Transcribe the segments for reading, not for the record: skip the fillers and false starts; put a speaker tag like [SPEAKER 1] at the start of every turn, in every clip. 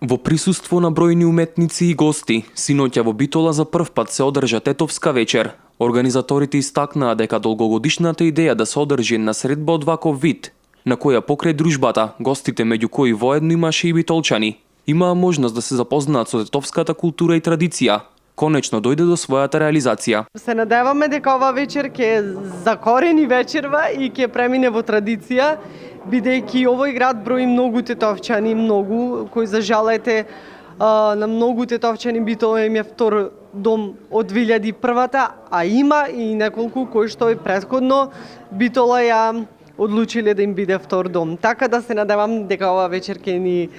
[SPEAKER 1] Во присуство на бројни уметници и гости, синоќа во Битола за прв пат се одржа тетовска вечер. Организаторите истакнаа дека долгогодишната идеја да се одржи една средба од ваков вид, на која покрај дружбата, гостите меѓу кои воедно имаше и битолчани, имаа можност да се запознаат со тетовската култура и традиција, конечно дојде до својата реализација.
[SPEAKER 2] Се надеваме дека ова вечер ќе закорени вечерва и ќе премине во традиција, бидејќи овој град брои многу тетовчани, многу кои за жалете на многу тетовчани Битола им е втор дом од 2001-та, а има и неколку кои што и претходно Битола ја одлучиле да им биде втор дом. Така да се надевам дека ова вечер ќе ни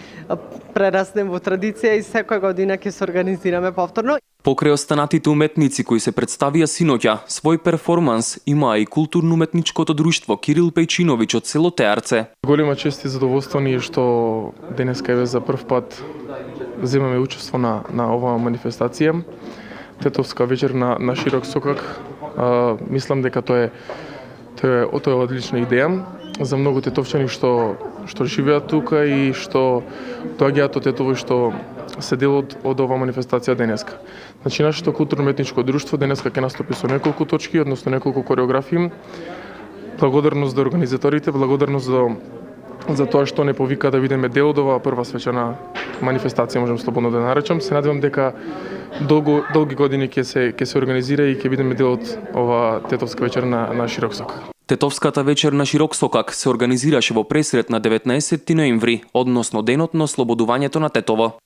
[SPEAKER 2] прерасне во традиција и секоја година ќе се организираме повторно.
[SPEAKER 1] Покрај останатите уметници кои се представија синоќа, свој перформанс имаа и културно-уметничкото друштво Кирил Пејчиновиќ од село Теарце.
[SPEAKER 3] Голема чест и задоволство ни е што денеска еве за прв пат земаме учество на оваа манифестација. Тетовска вечер на широк сокак. Мислам дека тоа е одлична идеја за многу тетовчани што живеат тука и што доаѓаат од Тетово и што се дел од оваа манифестација денеска. Значи, нашето културно-уметничко друштво денеска ќе настапи со неколку точки, односно неколку кореографии. Благодарност до организаторите, благодарност за тоа што не повика да бидеме дел од оваа прва свечана манифестација, можам слободно да наречам. Се надевам дека долги години ќе се организира и ќе бидеме дел од оваа тетовска вечер на широк сокак.
[SPEAKER 1] Тетовската вечер на широк сокак се организираше во пресрет на 19 ноември, односно денот на ослободувањето на Тетово.